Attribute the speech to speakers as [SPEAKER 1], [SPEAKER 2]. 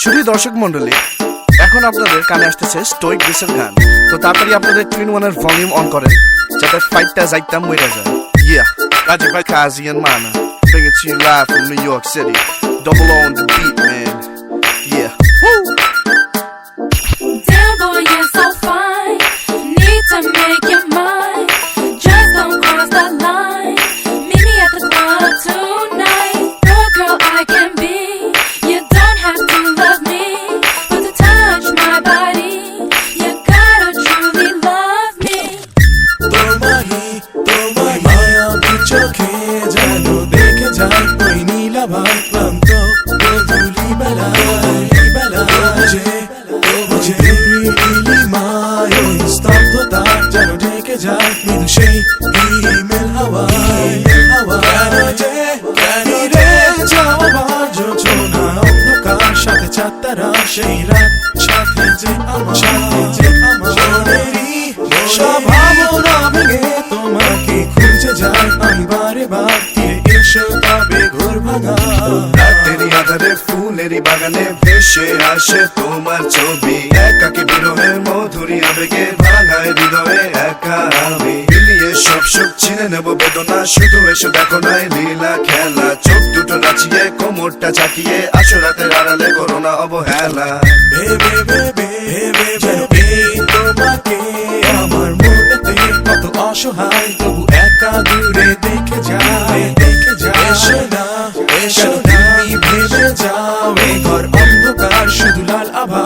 [SPEAKER 1] শুধু দর্শক মন্ডলী, এখন আপনাদের কানে আসতেছে স্টোইক গ্রিসের গান। তো তাড়াতাড়ি আপনাদের টুইন ওয়ানের ভলিউম অন করেন, যাতে ফাইটটা যাইতাম মরে যায়। Yeah, Rajiv by Kazi and Mana, bring it to you live from New York City. Double O on the beat, man. Yeah. Woo!
[SPEAKER 2] Damn boy, you're so fine. Need to make your mind. Just don't cross the line. Meet me at the club tonight. The girl I can be. You don't have to love me, but to touch my body, you gotta truly love me.
[SPEAKER 3] তোমায় মায়াবী চোখে যেন দেখে যায় ওই নীলাভার ক্লান্ত গধূলি বেলা বুঝে নীলিমায় ওই স্তব্ধতা যেন ঢেকে যায় মৃদু সেই হিমেল হাওয়া কেন রে যাওয়ার যোজনা অন্ধকার সাথে চাঁদতারা সেই রাত সাথে যে আমার মনেরই সব ভাবনা ভেঙে তোমাকে খুঁজে যায় আমি বারে বার ফিরে এসো তবে ঘোর ভাঙা
[SPEAKER 1] রাতেরই আধারে ফুলেরই বাগানে ভেসে আসে তোমার ছবি। একাকী বিরহে মধুরী আবেগে ভাঙায় হৃদয়ে একা আমি। মিলিয়ে সব সুখ ছিনে নেব বেদনা, শুধু এসে দেখো নাই লীলা খেলা। চোখ দুটো নাচিয়ে কোমরটা চাকিয়ে আসো রাতের আড়ালে করো না অবহেলা।
[SPEAKER 3] ভেবে যেন এই তোমাকে আমার মনেতে কত অসহায় তবু একা দূরে দেখে যায় এসো না তুমি ভেবে যাও এই ঘর অন্ধকার শুধু লাল আভা